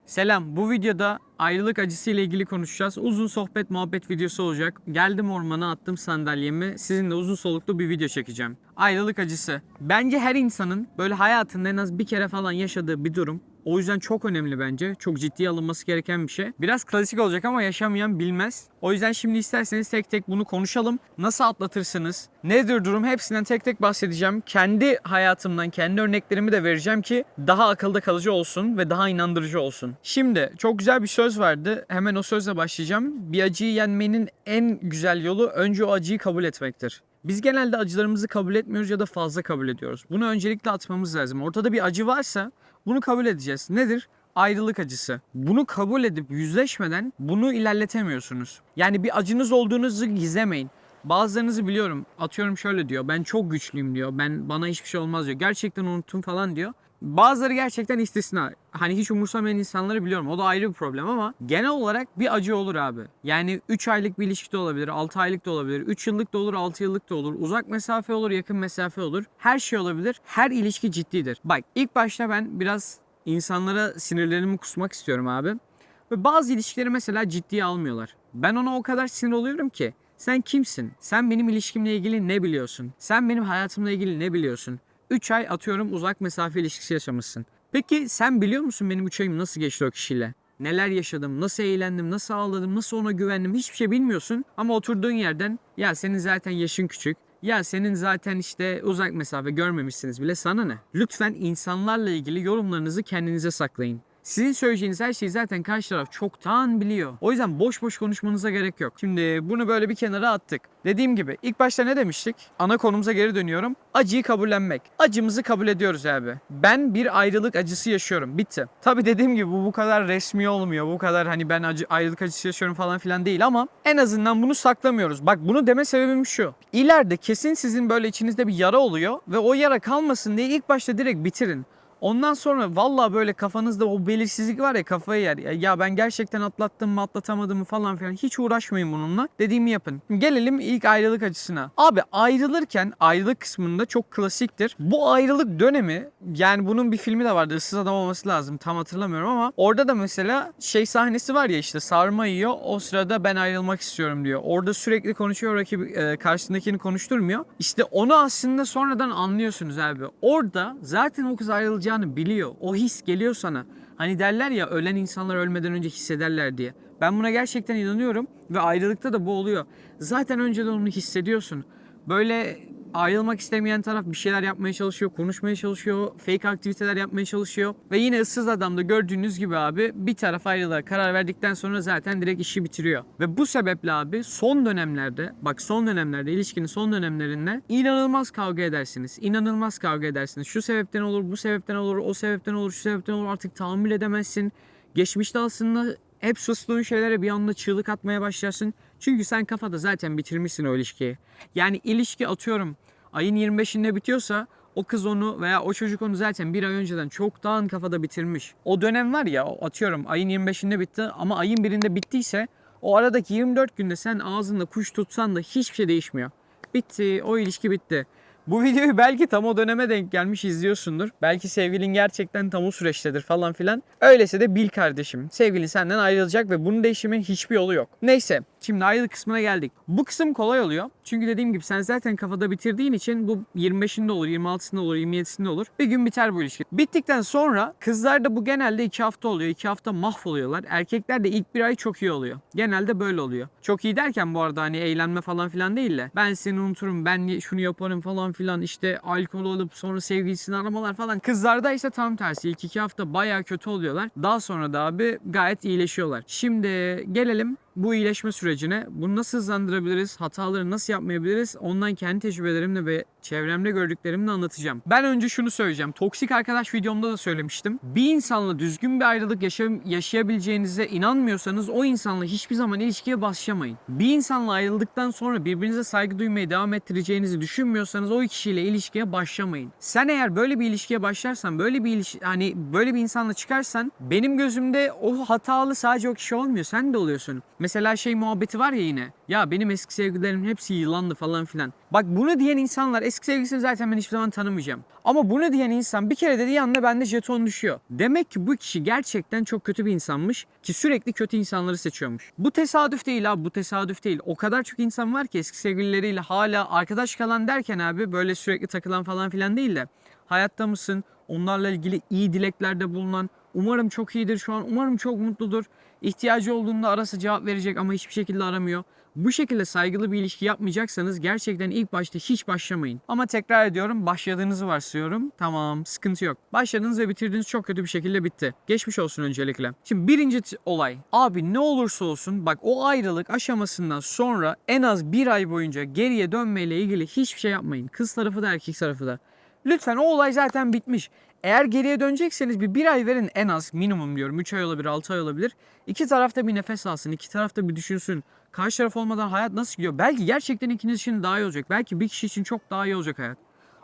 Selam, bu videoda ayrılık acısı ile ilgili konuşacağız. Uzun sohbet muhabbet videosu olacak. Geldim ormana, attım sandalyemi. Sizinle uzun soluklu bir video çekeceğim. Ayrılık acısı. Bence her insanın böyle hayatında en az bir kere falan yaşadığı bir durum. O yüzden çok önemli bence. Çok ciddiye alınması gereken bir şey. Biraz klasik olacak ama yaşamayan bilmez. O yüzden şimdi isterseniz tek tek bunu konuşalım. Nasıl atlatırsınız? Nedir durum? Hepsinden tek tek bahsedeceğim. Kendi hayatımdan, kendi örneklerimi de vereceğim ki daha akılda kalıcı olsun ve daha inandırıcı olsun. Şimdi çok güzel bir söz vardı. Hemen o sözle başlayacağım. Bir acıyı yenmenin en güzel yolu önce o acıyı kabul etmektir. Biz genelde acılarımızı kabul etmiyoruz ya da fazla kabul ediyoruz. Bunu öncelikle atmamız lazım. Ortada bir acı varsa bunu kabul edeceğiz. Nedir? Ayrılık acısı. Bunu kabul edip yüzleşmeden bunu ilerletemiyorsunuz. Yani bir acınız olduğunuzu gizlemeyin. Bazılarınızı biliyorum. Atıyorum şöyle diyor. Ben çok güçlüyüm diyor. Bana hiçbir şey olmaz diyor. Gerçekten unuttum falan diyor. Bazıları gerçekten istisna. Hani hiç umursamayan insanları biliyorum. O da ayrı bir problem ama genel olarak bir acı olur abi. Yani 3 aylık bir ilişki de olabilir, 6 aylık da olabilir, 3 yıllık da olur, 6 yıllık da olur. Uzak mesafe olur, yakın mesafe olur. Her şey olabilir. Her ilişki ciddidir. Bak ilk başta ben biraz insanlara sinirlerimi kusmak istiyorum abi. Ve bazı ilişkileri mesela ciddiye almıyorlar. Ben ona o kadar sinir oluyorum ki. Sen kimsin? Sen benim ilişkimle ilgili ne biliyorsun? Sen benim hayatımla ilgili ne biliyorsun? 3 ay atıyorum uzak mesafe ilişkisi yaşamışsın. Peki sen biliyor musun benim 3 ayım nasıl geçti o kişiyle? Neler yaşadım, nasıl eğlendim, nasıl ağladım, nasıl ona güvendim hiçbir şey bilmiyorsun. Ama oturduğun yerden ya senin zaten yaşın küçük, ya senin zaten işte uzak mesafe görmemişsiniz bile sana ne? Lütfen insanlarla ilgili yorumlarınızı kendinize saklayın. Sizin söyleyeceğiniz her şeyi zaten karşı taraf çoktan biliyor. O yüzden boş boş konuşmanıza gerek yok. Şimdi bunu böyle bir kenara attık. Dediğim gibi ilk başta ne demiştik? Ana konumuza geri dönüyorum. Acıyı kabullenmek. Acımızı kabul ediyoruz abi. Ben bir ayrılık acısı yaşıyorum. Bitti. Tabii dediğim gibi bu kadar resmi olmuyor. Bu kadar hani ben ayrılık acısı yaşıyorum falan filan değil ama en azından bunu saklamıyoruz. Bak bunu deme sebebim şu. İleride kesin sizin böyle içinizde bir yara oluyor ve o yara kalmasın diye ilk başta direkt bitirin. Ondan sonra vallahi böyle kafanızda o belirsizlik var ya kafayı yer. Ya ben gerçekten atlattım mı atlatamadım mı falan filan hiç uğraşmayın bununla. Dediğimi yapın. Gelelim ilk ayrılık acısına. Abi ayrılırken ayrılık kısmında çok klasiktir. Bu ayrılık dönemi yani bunun bir filmi de vardı. Issız Adam olması lazım. Tam hatırlamıyorum ama orada da mesela şey sahnesi var ya işte sarma yiyor. O sırada ben ayrılmak istiyorum diyor. Orada sürekli konuşuyor karşısındakini konuşturmuyor. İşte onu aslında sonradan anlıyorsunuz abi. Orada zaten o kız ayrılacak biliyor. O his geliyor sana. Hani derler ya ölen insanlar ölmeden önce hissederler diye. Ben buna gerçekten inanıyorum ve ayrılıkta da bu oluyor. Zaten önceden onu hissediyorsun. Böyle ayrılmak istemeyen taraf bir şeyler yapmaya çalışıyor, konuşmaya çalışıyor, fake aktiviteler yapmaya çalışıyor. Ve yine ıssız adamda gördüğünüz gibi abi bir taraf ayrılığa karar verdikten sonra zaten direkt işi bitiriyor. Ve bu sebeple abi son dönemlerde ilişkinin son dönemlerinde inanılmaz kavga edersiniz. İnanılmaz kavga edersiniz. Şu sebepten olur, bu sebepten olur, o sebepten olur, şu sebepten olur artık tahammül edemezsin. Geçmişte aslında hep sustuğun şeylere bir anda çığlık atmaya başlarsın. Çünkü sen kafada zaten bitirmişsin o ilişkiyi. Yani ilişki atıyorum ayın 25'inde bitiyorsa o kız onu veya o çocuk onu zaten bir ay önceden çoktan kafada bitirmiş. O dönem var ya atıyorum ayın 25'inde bitti ama ayın 1'inde bittiyse o aradaki 24 günde sen ağzında kuş tutsan da hiçbir şey değişmiyor. Bitti, o ilişki bitti. Bu videoyu belki tam o döneme denk gelmiş izliyorsundur. Belki sevgilin gerçekten tam o süreçtedir falan filan. Öyleyse de bil kardeşim. Sevgilin senden ayrılacak ve bunun değişimi hiçbir yolu yok. Neyse şimdi ayrılık kısmına geldik. Bu kısım kolay oluyor. Çünkü dediğim gibi sen zaten kafada bitirdiğin için bu 25'inde olur, 26'sında olur, 27'sinde olur. Bir gün biter bu ilişki. Bittikten sonra kızlarda bu genelde 2 hafta oluyor. 2 hafta mahvoluyorlar. Erkekler de ilk bir ay çok iyi oluyor. Genelde böyle oluyor. Çok iyi derken bu arada hani eğlenme falan filan değil de ben seni unuturum, ben şunu yaparım falan filan işte alkol alıp sonra sevgilisini aramalar falan. Kızlarda ise tam tersi. İlk 2 hafta baya kötü oluyorlar. Daha sonra da abi gayet iyileşiyorlar. Şimdi gelelim bu iyileşme sürecine. Bunu nasıl hızlandırabiliriz? Hataları nasıl yapmayabiliriz? Ondan kendi tecrübelerimle ve çevremde gördüklerimle anlatacağım. Ben önce şunu söyleyeceğim. Toksik arkadaş videomda da söylemiştim. Bir insanla düzgün bir ayrılık yaşayabileceğinize inanmıyorsanız o insanla hiçbir zaman ilişkiye başlamayın. Bir insanla ayrıldıktan sonra birbirinize saygı duymaya devam ettireceğinizi düşünmüyorsanız o kişiyle ilişkiye başlamayın. Sen eğer böyle bir ilişkiye başlarsan, böyle bir insanla çıkarsan benim gözümde o hatalı sadece o kişi olmuyor. Sen de oluyorsun. Mesela Mesela şey muhabbeti var ya yine. Ya benim eski sevgililerimin hepsi yılandı falan filan. Bak bunu diyen insanlar, eski sevgilisini zaten ben hiçbir zaman tanımayacağım. Ama bunu diyen insan bir kere dediği anda bende jeton düşüyor. Demek ki bu kişi gerçekten çok kötü bir insanmış ki sürekli kötü insanları seçiyormuş. Bu tesadüf değil abi, bu tesadüf değil. O kadar çok insan var ki eski sevgilileriyle hala arkadaş kalan derken abi böyle sürekli takılan falan filan değil de hayatta mısın? Onlarla ilgili iyi dileklerde bulunan, umarım çok iyidir şu an, umarım çok mutludur. İhtiyacı olduğunda arasa cevap verecek ama hiçbir şekilde aramıyor. Bu şekilde saygılı bir ilişki yapmayacaksanız gerçekten ilk başta hiç başlamayın. Ama tekrar ediyorum, başladığınızı varsayıyorum. Tamam, sıkıntı yok. Başladınız ve bitirdiğiniz çok kötü bir şekilde bitti. Geçmiş olsun öncelikle. Şimdi birinci olay. Abi ne olursa olsun bak o ayrılık aşamasından sonra en az bir ay boyunca geriye dönmeyle ilgili hiçbir şey yapmayın. Kız tarafı da erkek tarafı da. Lütfen, o olay zaten bitmiş. Eğer geriye dönecekseniz bir ay verin en az, minimum diyorum. 3 ay olabilir, 6 ay olabilir. İki tarafta bir nefes alsın, iki tarafta bir düşünsün. Karşı taraf olmadan hayat nasıl gidiyor? Belki gerçekten ikiniz için daha iyi olacak. Belki bir kişi için çok daha iyi olacak hayat.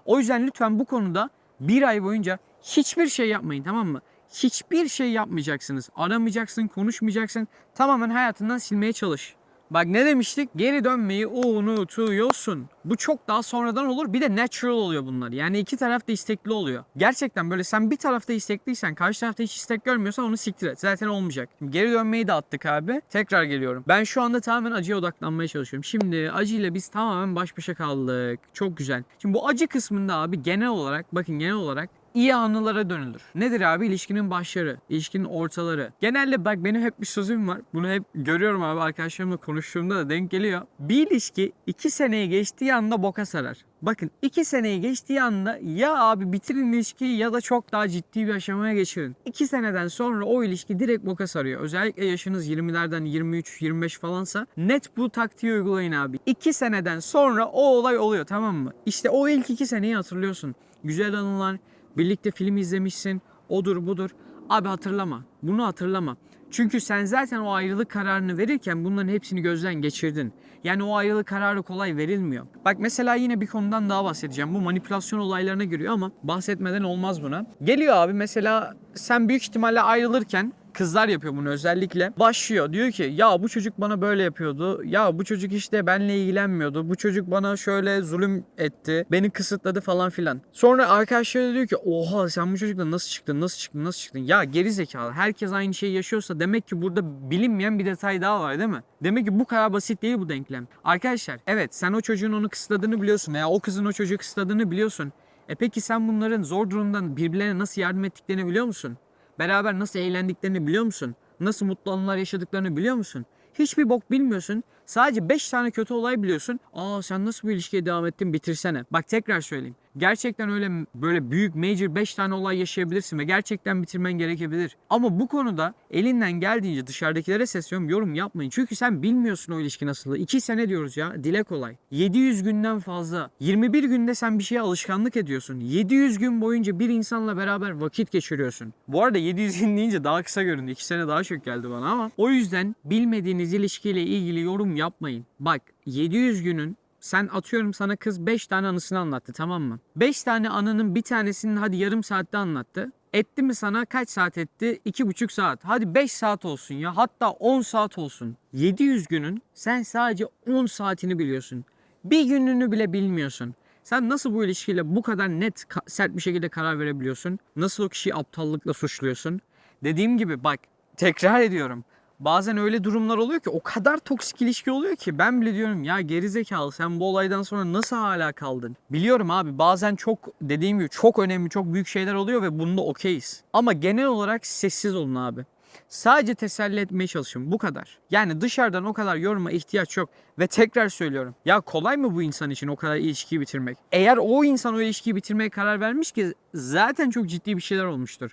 O yüzden lütfen bu konuda bir ay boyunca hiçbir şey yapmayın, tamam mı? Hiçbir şey yapmayacaksınız. Aramayacaksın, konuşmayacaksın. Tamamen hayatından silmeye çalış. Bak ne demiştik? Geri dönmeyi unutuyorsun. Bu çok daha sonradan olur. Bir de natural oluyor bunlar. Yani iki taraf da istekli oluyor. Gerçekten böyle sen bir tarafta istekliysen, karşı tarafta hiç istek görmüyorsan onu siktir et. Zaten olmayacak. Şimdi geri dönmeyi de attık abi. Tekrar geliyorum. Ben şu anda tamamen acıya odaklanmaya çalışıyorum. Şimdi acıyla biz tamamen baş başa kaldık. Çok güzel. Şimdi bu acı kısmında abi genel olarak, bakın genel olarak iyi anılara dönülür. Nedir abi? İlişkinin başları, ilişkinin ortaları. Genelde bak benim hep bir sözüm var. Bunu hep görüyorum abi, arkadaşlarımla konuştuğumda da denk geliyor. Bir ilişki 2 seneyi geçtiği anda boka sarar. Bakın 2 seneyi geçtiği anda ya abi bitirin ilişkiyi ya da çok daha ciddi bir aşamaya geçirin. 2 seneden sonra o ilişki direkt boka sarıyor. Özellikle yaşınız 20'lerden 23-25 falansa net bu taktiği uygulayın abi. 2 seneden sonra o olay oluyor, tamam mı? İşte o ilk 2 seneyi hatırlıyorsun. Güzel anılar, birlikte film izlemişsin, odur budur. Abi hatırlama. Bunu hatırlama. Çünkü sen zaten o ayrılık kararını verirken bunların hepsini gözden geçirdin. Yani o ayrılık kararı kolay verilmiyor. Bak mesela yine bir konudan daha bahsedeceğim. Bu manipülasyon olaylarına giriyor ama bahsetmeden olmaz buna. Geliyor abi mesela sen büyük ihtimalle ayrılırken, kızlar yapıyor bunu özellikle. Başlıyor, diyor ki ya bu çocuk bana böyle yapıyordu. Ya bu çocuk işte benimle ilgilenmiyordu. Bu çocuk bana şöyle zulüm etti. Beni kısıtladı falan filan. Sonra arkadaşları diyor ki oha sen bu çocukla nasıl çıktın? Nasıl çıktın? Nasıl çıktın? Ya geri zekalı. Herkes aynı şeyi yaşıyorsa demek ki burada bilinmeyen bir detay daha var değil mi? Demek ki bu kadar basit değil bu denklem. Arkadaşlar evet, sen o çocuğun onu kısıtladığını biliyorsun veya o kızın o çocuğu kısıtladığını biliyorsun. Peki sen bunların zor durumdan birbirlerine nasıl yardım ettiklerini biliyor musun? Beraber nasıl eğlendiklerini biliyor musun? Nasıl mutlu anılar yaşadıklarını biliyor musun? Hiçbir bok bilmiyorsun. Sadece 5 tane kötü olay biliyorsun. Aa sen nasıl bu ilişkiye devam ettin, bitirsene. Bak tekrar söyleyeyim. Gerçekten öyle böyle büyük major 5 tane olay yaşayabilirsin ve gerçekten bitirmen gerekebilir. Ama bu konuda elinden geldiğince dışarıdakilere sesleniyorum, yorum yapmayın. Çünkü sen bilmiyorsun o ilişki nasıl. 2 sene diyoruz ya, dile kolay. 700 günden fazla. 21 günde sen bir şeye alışkanlık ediyorsun. 700 gün boyunca bir insanla beraber vakit geçiriyorsun. Bu arada 700 gün deyince daha kısa göründü. 2 sene daha çok geldi bana ama. O yüzden bilmediğiniz ilişkiyle ilgili yorum yapmayın. Bak 700 günün, sen atıyorum sana kız 5 tane anısını anlattı, tamam mı? 5 tane anının bir tanesini hadi yarım saatte anlattı. Etti mi sana, kaç saat etti? 2,5 saat. Hadi 5 saat olsun ya, hatta 10 saat olsun. 700 günün sen sadece 10 saatini biliyorsun. Bir gününü bile bilmiyorsun. Sen nasıl bu ilişkiyle bu kadar net, sert bir şekilde karar verebiliyorsun? Nasıl o kişiyi aptallıkla suçluyorsun? Dediğim gibi bak, tekrar ediyorum. Bazen öyle durumlar oluyor ki, o kadar toksik ilişki oluyor ki ben bile diyorum ya gerizekalı sen bu olaydan sonra nasıl hala kaldın? Biliyorum abi, bazen çok, dediğim gibi çok önemli, çok büyük şeyler oluyor ve bunda okeyiz. Ama genel olarak sessiz olun abi. Sadece teselli etmeye çalışın, bu kadar. Yani dışarıdan o kadar yoruma ihtiyaç yok. Ve tekrar söylüyorum, ya kolay mı bu insan için o kadar ilişkiyi bitirmek? Eğer o insan o ilişkiyi bitirmeye karar vermiş ki zaten çok ciddi bir şeyler olmuştur.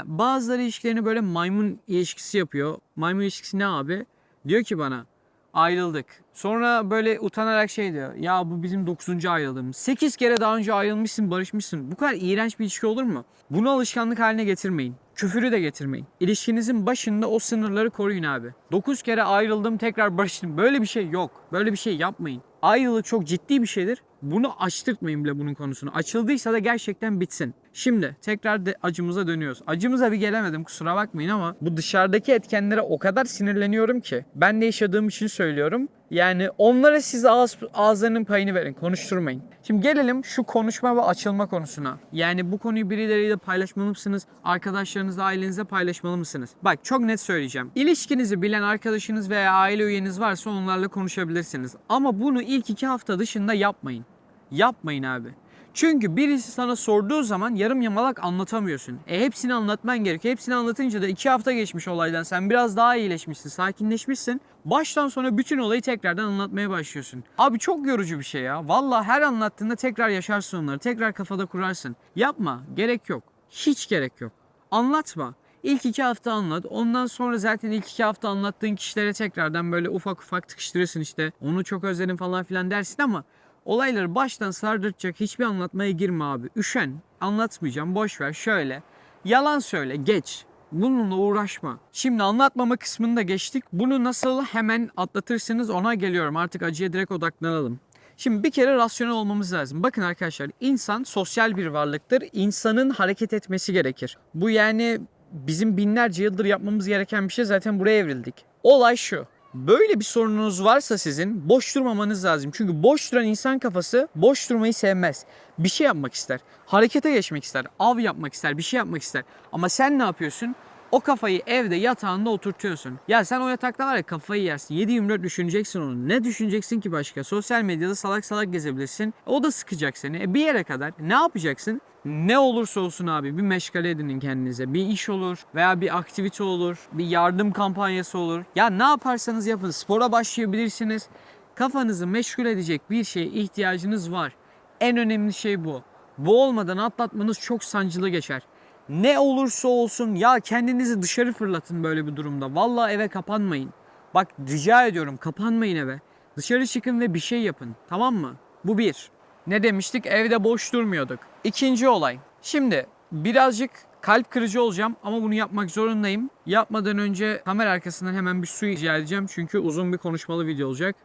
Bazıları ilişkilerini böyle maymun ilişkisi yapıyor. Maymun ilişkisi ne abi? Diyor ki bana ayrıldık. Sonra böyle utanarak şey diyor. Ya bu bizim 9. ayrıldığımız. 8 kere daha önce ayrılmışsın, barışmışsın. Bu kadar iğrenç bir ilişki olur mu? Bunu alışkanlık haline getirmeyin. küfürü de getirmeyin. İlişkinizin başında o sınırları koruyun abi. 9 kere ayrıldım tekrar barıştım. Böyle bir şey yok. Böyle bir şey yapmayın. Ayrılık çok ciddi bir şeydir. Bunu açtırtmayın bile bunun konusunu. Açıldıysa da gerçekten bitsin. Şimdi tekrar acımıza dönüyoruz. Acımıza bir gelemedim, kusura bakmayın, ama bu dışarıdaki etkenlere o kadar sinirleniyorum ki. Ben de yaşadığım için söylüyorum. Yani onlara siz ağızlarının payını verin. Konuşturmayın. Şimdi gelelim şu konuşma ve açılma konusuna. Yani bu konuyu birileriyle paylaşmalı mısınız? Arkadaşlarınızla, ailenizle paylaşmalı mısınız? Bak, çok net söyleyeceğim. İlişkinizi bilen arkadaşınız veya aile üyeniz varsa onlarla konuşabilirsiniz. Ama bunu ilk 2 hafta dışında yapmayın. Yapmayın abi. Çünkü birisi sana sorduğu zaman yarım yamalak anlatamıyorsun. Hepsini anlatman gerekiyor. Hepsini anlatınca da 2 hafta geçmiş olaydan. Sen biraz daha iyileşmişsin, sakinleşmişsin. Baştan sona bütün olayı tekrardan anlatmaya başlıyorsun. Abi çok yorucu bir şey ya. Vallahi her anlattığında tekrar yaşarsın onları. Tekrar kafada kurarsın. Yapma. Gerek yok. Hiç gerek yok. Anlatma. İlk 2 hafta anlat. Ondan sonra zaten ilk 2 hafta anlattığın kişilere tekrardan böyle ufak ufak tıkıştırırsın işte. Onu çok özledim falan filan dersin ama olayları baştan sardırtacak hiçbir anlatmaya girme abi. Üşen. Anlatmayacağım. Boş ver. Şöyle. Yalan söyle. Geç. Bununla uğraşma. Şimdi anlatmama kısmını da geçtik. Bunu nasıl hemen atlatırsınız ona geliyorum. Artık acıya direkt odaklanalım. Şimdi bir kere rasyonel olmamız lazım. Bakın arkadaşlar, insan sosyal bir varlıktır. İnsanın hareket etmesi gerekir. Bu yani bizim binlerce yıldır yapmamız gereken bir şey, zaten buraya evrildik. Olay şu. Böyle bir sorununuz varsa sizin boş durmamanız lazım. Çünkü boş duran insan kafası boş durmayı sevmez. Bir şey yapmak ister. Harekete geçmek ister. Av yapmak ister. Bir şey yapmak ister. Ama sen ne yapıyorsun? O kafayı evde yatağında oturtuyorsun. Ya sen o yatakta var ya, kafayı yersin. 7/24 düşüneceksin onu. Ne düşüneceksin ki başka? Sosyal medyada salak salak gezebilirsin. O da sıkacak seni. Bir yere kadar ne yapacaksın? Ne olursa olsun abi bir meşgale edinin kendinize. Bir iş olur veya bir aktivite olur. Bir yardım kampanyası olur. Ya ne yaparsanız yapın. Spora başlayabilirsiniz. Kafanızı meşgul edecek bir şeye ihtiyacınız var. En önemli şey bu. Bu olmadan atlatmanız çok sancılı geçer. Ne olursa olsun ya kendinizi dışarı fırlatın böyle bir durumda. Vallahi eve kapanmayın. Bak rica ediyorum, kapanmayın eve. Dışarı çıkın ve bir şey yapın. Tamam mı? Bu bir. Ne demiştik? Evde boş durmuyorduk. İkinci olay. Şimdi birazcık kalp kırıcı olacağım ama bunu yapmak zorundayım. Yapmadan önce kamera arkasından hemen bir su rica edeceğim. Çünkü uzun bir konuşmalı video olacak.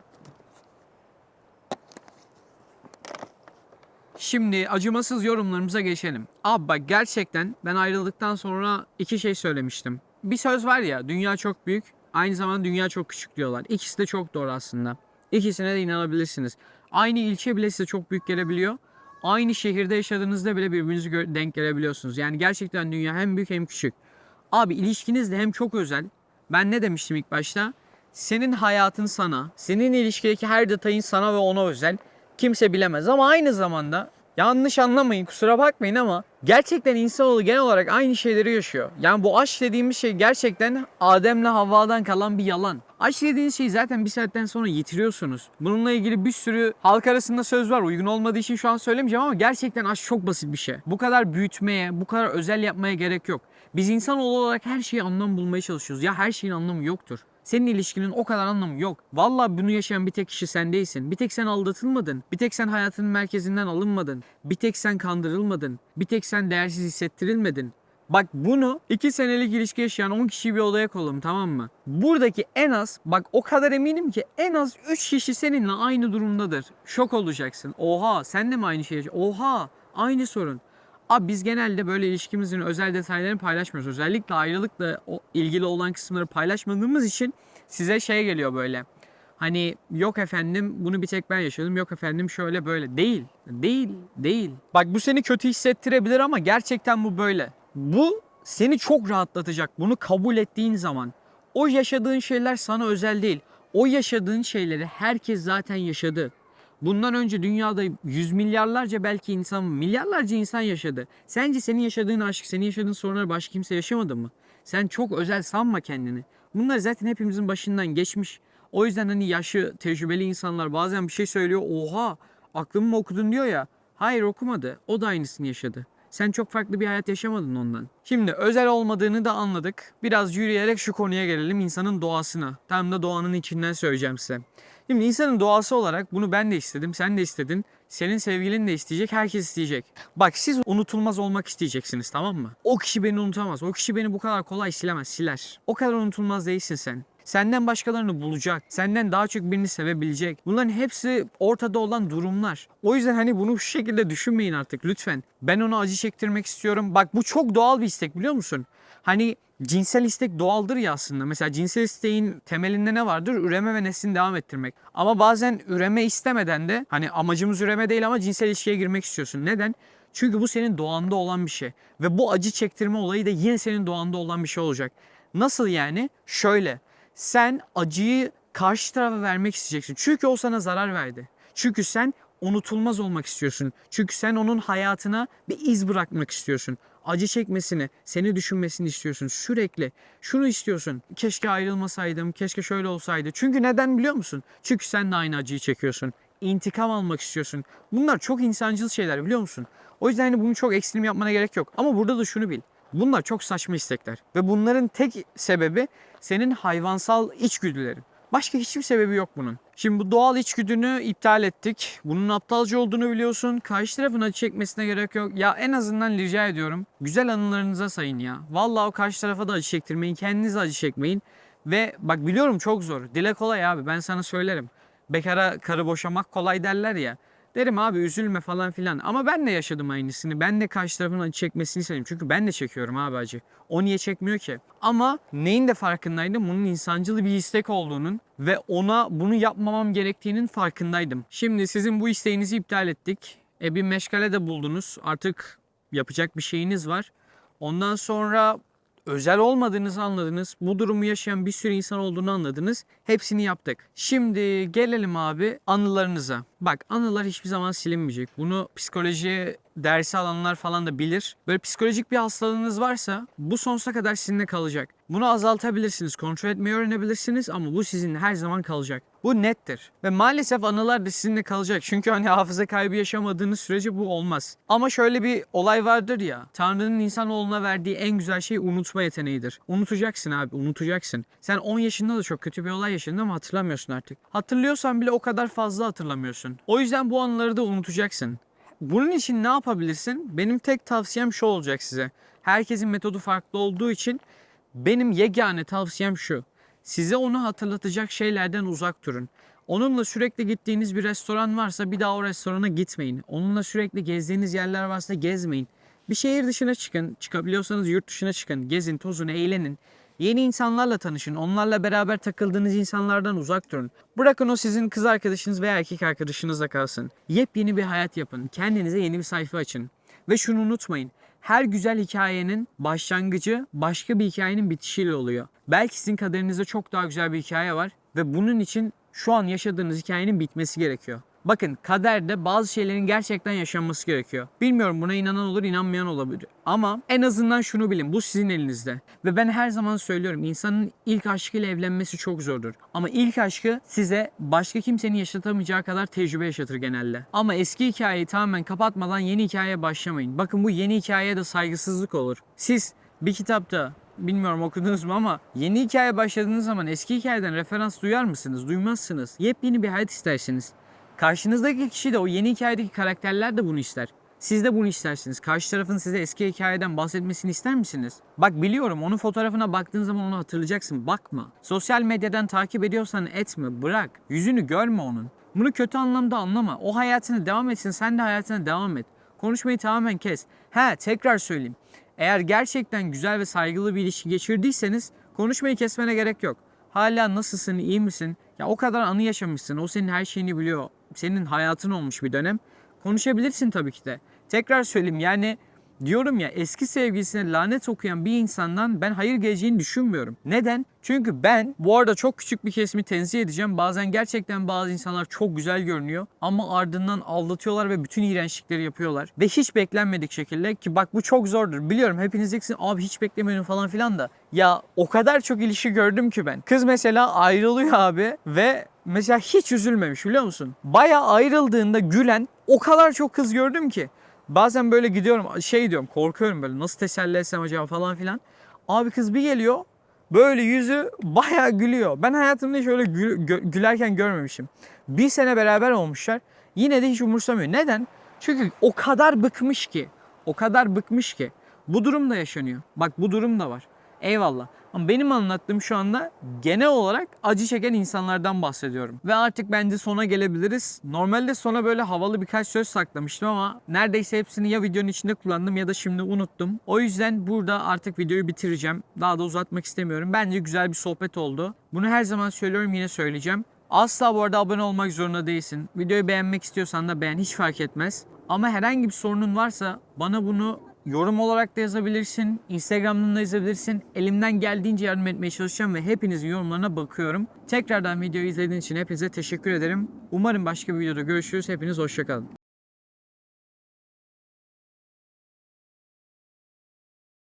Şimdi acımasız yorumlarımıza geçelim. Abi bak, gerçekten ben ayrıldıktan sonra 2 şey söylemiştim. Bir söz var ya, dünya çok büyük, aynı zamanda dünya çok küçük diyorlar. İkisi de çok doğru aslında. İkisine de inanabilirsiniz. Aynı ilçe bile size çok büyük gelebiliyor. Aynı şehirde yaşadığınızda bile birbirinizi denk gelebiliyorsunuz. Yani gerçekten dünya hem büyük hem küçük. Abi ilişkiniz de hem çok özel. Ben ne demiştim ilk başta? Senin hayatın sana, senin ilişkideki her detayın sana ve ona özel. Kimse bilemez ama aynı zamanda, yanlış anlamayın, kusura bakmayın ama gerçekten insanoğlu genel olarak aynı şeyleri yaşıyor. Yani bu aşk dediğimiz şey gerçekten Adem'le Havva'dan kalan bir yalan. Aşk dediğiniz şeyi zaten bir saatten sonra yitiriyorsunuz. Bununla ilgili bir sürü halk arasında söz var. Uygun olmadığı için şu an söylemeyeceğim ama gerçekten aşk çok basit bir şey. Bu kadar büyütmeye, bu kadar özel yapmaya gerek yok. Biz insanoğlu olarak her şeye anlam bulmaya çalışıyoruz. Ya her şeyin anlamı yoktur. Senin ilişkinin o kadar anlamı yok. Vallahi bunu yaşayan bir tek kişi sen değilsin. Bir tek sen aldatılmadın. Bir tek sen hayatının merkezinden alınmadın. Bir tek sen kandırılmadın. Bir tek sen değersiz hissettirilmedin. Bak, bunu 2 senelik ilişki yaşayan 10 kişiyi bir odaya koyalım, tamam mı? Buradaki en az, bak o kadar eminim ki en az 3 kişi seninle aynı durumdadır. Şok olacaksın. Oha, sen de mi aynı şeyi yaşıyorsun? Oha, aynı sorun. Abi biz genelde böyle ilişkimizin özel detaylarını paylaşmıyoruz. Özellikle ayrılıkla ilgili olan kısımları paylaşmadığımız için size şey geliyor böyle. Hani yok efendim bunu bir tek ben yaşadım. Yok efendim şöyle böyle. Değil. Değil. Değil. Bak bu seni kötü hissettirebilir ama gerçekten bu böyle. Bu seni çok rahatlatacak. Bunu kabul ettiğin zaman. O yaşadığın şeyler sana özel değil. O yaşadığın şeyleri herkes zaten yaşadı. Bundan önce dünyada yüz milyarlarca belki insan, milyarlarca insan yaşadı. Sence senin yaşadığın aşk, senin yaşadığın sorunları başka kimse yaşamadı mı? Sen çok özel sanma kendini. Bunlar zaten hepimizin başından geçmiş. O yüzden hani yaşı, tecrübeli insanlar bazen bir şey söylüyor. Oha, aklımı mı okudun diyor ya. Hayır, okumadı. O da aynısını yaşadı. Sen çok farklı bir hayat yaşamadın ondan. Şimdi özel olmadığını da anladık. Biraz yürüyerek şu konuya gelelim, insanın doğasına. Tam da doğanın içinden söyleyeceğim size. Şimdi insanın doğası olarak bunu ben de istedim, sen de istedin. Senin sevgilin de isteyecek, herkes isteyecek. Bak siz unutulmaz olmak isteyeceksiniz, tamam mı? O kişi beni unutamaz. O kişi beni bu kadar kolay silemez, siler. O kadar unutulmaz değilsin sen. Senden başkalarını bulacak. Senden daha çok birini sevebilecek. Bunların hepsi ortada olan durumlar. O yüzden hani bunu şu şekilde düşünmeyin artık lütfen. Ben ona acı çektirmek istiyorum. Bak bu çok doğal bir istek, biliyor musun? Hani cinsel istek doğaldır ya aslında. Mesela cinsel isteğin temelinde ne vardır? Üreme ve neslini devam ettirmek. Ama bazen üreme istemeden de hani amacımız üreme değil ama cinsel ilişkiye girmek istiyorsun. Neden? Çünkü bu senin doğanda olan bir şey. Ve bu acı çektirme olayı da yine senin doğanda olan bir şey olacak. Nasıl yani? Şöyle. Sen acıyı karşı tarafa vermek isteyeceksin. Çünkü o sana zarar verdi. Çünkü sen unutulmaz olmak istiyorsun. Çünkü sen onun hayatına bir iz bırakmak istiyorsun. Acı çekmesini, seni düşünmesini istiyorsun sürekli. Şunu istiyorsun. Keşke ayrılmasaydım, keşke şöyle olsaydı. Çünkü neden biliyor musun? Çünkü sen de aynı acıyı çekiyorsun. İntikam almak istiyorsun. Bunlar çok insancıl şeyler, biliyor musun? O yüzden hani bunu çok ekstrem yapmana gerek yok. Ama burada da şunu bil. Bunlar çok saçma istekler. Ve bunların tek sebebi senin hayvansal içgüdülerin. Başka hiçbir sebebi yok bunun. Şimdi bu doğal içgüdünü iptal ettik. Bunun aptalca olduğunu biliyorsun. Karşı tarafın acı çekmesine gerek yok. Ya en azından rica ediyorum. Güzel anılarınıza sayın ya. Vallahi o karşı tarafa da acı çektirmeyin. Kendinize acı çekmeyin. Ve bak biliyorum çok zor. Dile kolay abi, ben sana söylerim. Bekara karı boşamak kolay derler ya. Derim abi üzülme falan filan. Ama ben de yaşadım aynısını. Ben de karşı tarafın acı çekmesini istedim. Çünkü ben de çekiyorum abi acı. O niye çekmiyor ki? Ama neyin de farkındaydım? Bunun insancıl bir istek olduğunun ve ona bunu yapmamam gerektiğinin farkındaydım. Şimdi sizin bu isteğinizi iptal ettik. Bir meşgale de buldunuz. Artık yapacak bir şeyiniz var. Ondan sonra özel olmadığınızı anladınız. Bu durumu yaşayan bir sürü insan olduğunu anladınız. Hepsini yaptık. Şimdi gelelim abi anılarınıza. Bak anılar hiçbir zaman silinmeyecek. Bunu psikoloji dersi alanlar falan da bilir. Böyle psikolojik bir hastalığınız varsa bu sonsuza kadar sizinle kalacak. Bunu azaltabilirsiniz, kontrol etmeyi öğrenebilirsiniz ama bu sizinle her zaman kalacak. Bu nettir. Ve maalesef anılar da sizinle kalacak. Çünkü hani hafıza kaybı yaşamadığınız sürece bu olmaz. Ama şöyle bir olay vardır ya. Tanrı'nın insanoğluna verdiği en güzel şey unutma yeteneğidir. Unutacaksın abi, unutacaksın. Sen 10 yaşında da çok kötü bir olay yaşadın ama hatırlamıyorsun artık. Hatırlıyorsan bile o kadar fazla hatırlamıyorsun. O yüzden bu anıları da unutacaksın. Bunun için ne yapabilirsin? Benim tek tavsiyem şu olacak size. Herkesin metodu farklı olduğu için benim yegane tavsiyem şu. Size onu hatırlatacak şeylerden uzak durun. Onunla sürekli gittiğiniz bir restoran varsa bir daha o restorana gitmeyin. Onunla sürekli gezdiğiniz yerler varsa gezmeyin. Bir şehir dışına çıkın. Çıkabiliyorsanız yurt dışına çıkın. Gezin, tozun, eğlenin. Yeni insanlarla tanışın. Onlarla beraber takıldığınız insanlardan uzak durun. Bırakın o sizin kız arkadaşınız veya erkek arkadaşınızla kalsın. Yepyeni bir hayat yapın. Kendinize yeni bir sayfa açın. Ve şunu unutmayın. Her güzel hikayenin başlangıcı başka bir hikayenin bitişiyle oluyor. Belki sizin kaderinizde çok daha güzel bir hikaye var ve bunun için şu an yaşadığınız hikayenin bitmesi gerekiyor. Bakın kaderde bazı şeylerin gerçekten yaşanması gerekiyor. Bilmiyorum, buna inanan olur, inanmayan olabilir. Ama en azından şunu bilin, bu sizin elinizde. Ve ben her zaman söylüyorum, insanın ilk aşkıyla evlenmesi çok zordur. Ama ilk aşkı size başka kimsenin yaşatamayacağı kadar tecrübe yaşatır genelde. Ama eski hikayeyi tamamen kapatmadan yeni hikayeye başlamayın. Bakın bu yeni hikayeye de saygısızlık olur. Siz bir kitapta, bilmiyorum okudunuz mu ama yeni hikaye başladığınız zaman eski hikayeden referans duyar mısınız? Duymazsınız. Yepyeni bir hayat istersiniz. Karşınızdaki kişi de, o yeni hikayedeki karakterler de bunu ister. Siz de bunu istersiniz. Karşı tarafın size eski hikayeden bahsetmesini ister misiniz? Bak biliyorum, onun fotoğrafına baktığın zaman onu hatırlayacaksın. Bakma. Sosyal medyadan takip ediyorsan etme. Bırak. Yüzünü görme onun. Bunu kötü anlamda anlama. O hayatına devam etsin. Sen de hayatına devam et. Konuşmayı tamamen kes. Tekrar söyleyeyim. Eğer gerçekten güzel ve saygılı bir ilişki geçirdiyseniz konuşmayı kesmene gerek yok. Hala nasılsın, iyi misin? Ya o kadar anı yaşamışsın. O senin her şeyini biliyor. Senin hayatın olmuş bir dönem. Konuşabilirsin tabii ki de. Tekrar söyleyeyim, yani diyorum ya, eski sevgilisine lanet okuyan bir insandan ben hayır geleceğini düşünmüyorum. Neden? Çünkü ben bu arada çok küçük bir kesimi tenzih edeceğim. Bazen gerçekten bazı insanlar çok güzel görünüyor ama ardından aldatıyorlar ve bütün iğrençlikleri yapıyorlar. Ve hiç beklenmedik şekilde, ki bak bu çok zordur. Biliyorum hepiniz diyeceksiniz abi hiç beklemiyordum falan filan da. Ya o kadar çok ilişki gördüm ki ben. Kız mesela ayrılıyor abi ve mesela hiç üzülmemiş, biliyor musun? Bayağı ayrıldığında gülen o kadar çok kız gördüm ki. Bazen böyle gidiyorum diyorum, korkuyorum böyle nasıl teselli etsem acaba falan filan. Abi kız bir geliyor böyle yüzü bayağı gülüyor. Ben hayatımda hiç öyle gülerken görmemişim. Bir sene beraber olmuşlar. Yine de hiç umursamıyor. Neden? Çünkü o kadar bıkmış ki. O kadar bıkmış ki. Bu durum da yaşanıyor. Bak bu durum da var. Eyvallah. Ama benim anlattığım şu anda genel olarak acı çeken insanlardan bahsediyorum. Ve artık bence sona gelebiliriz. Normalde sona böyle havalı birkaç söz saklamıştım ama neredeyse hepsini ya videonun içinde kullandım ya da şimdi unuttum. O yüzden burada artık videoyu bitireceğim. Daha da uzatmak istemiyorum. Bence güzel bir sohbet oldu. Bunu her zaman söylüyorum, yine söyleyeceğim. Asla bu arada abone olmak zorunda değilsin. Videoyu beğenmek istiyorsan da beğen, hiç fark etmez. Ama herhangi bir sorunun varsa bana bunu yorum olarak da yazabilirsin. Instagram'dan da yazabilirsin. Elimden geldiğince yardım etmeye çalışacağım ve hepinizin yorumlarına bakıyorum. Tekrardan videoyu izlediğiniz için hepinize teşekkür ederim. Umarım başka bir videoda görüşürüz. Hepiniz hoşça kalın.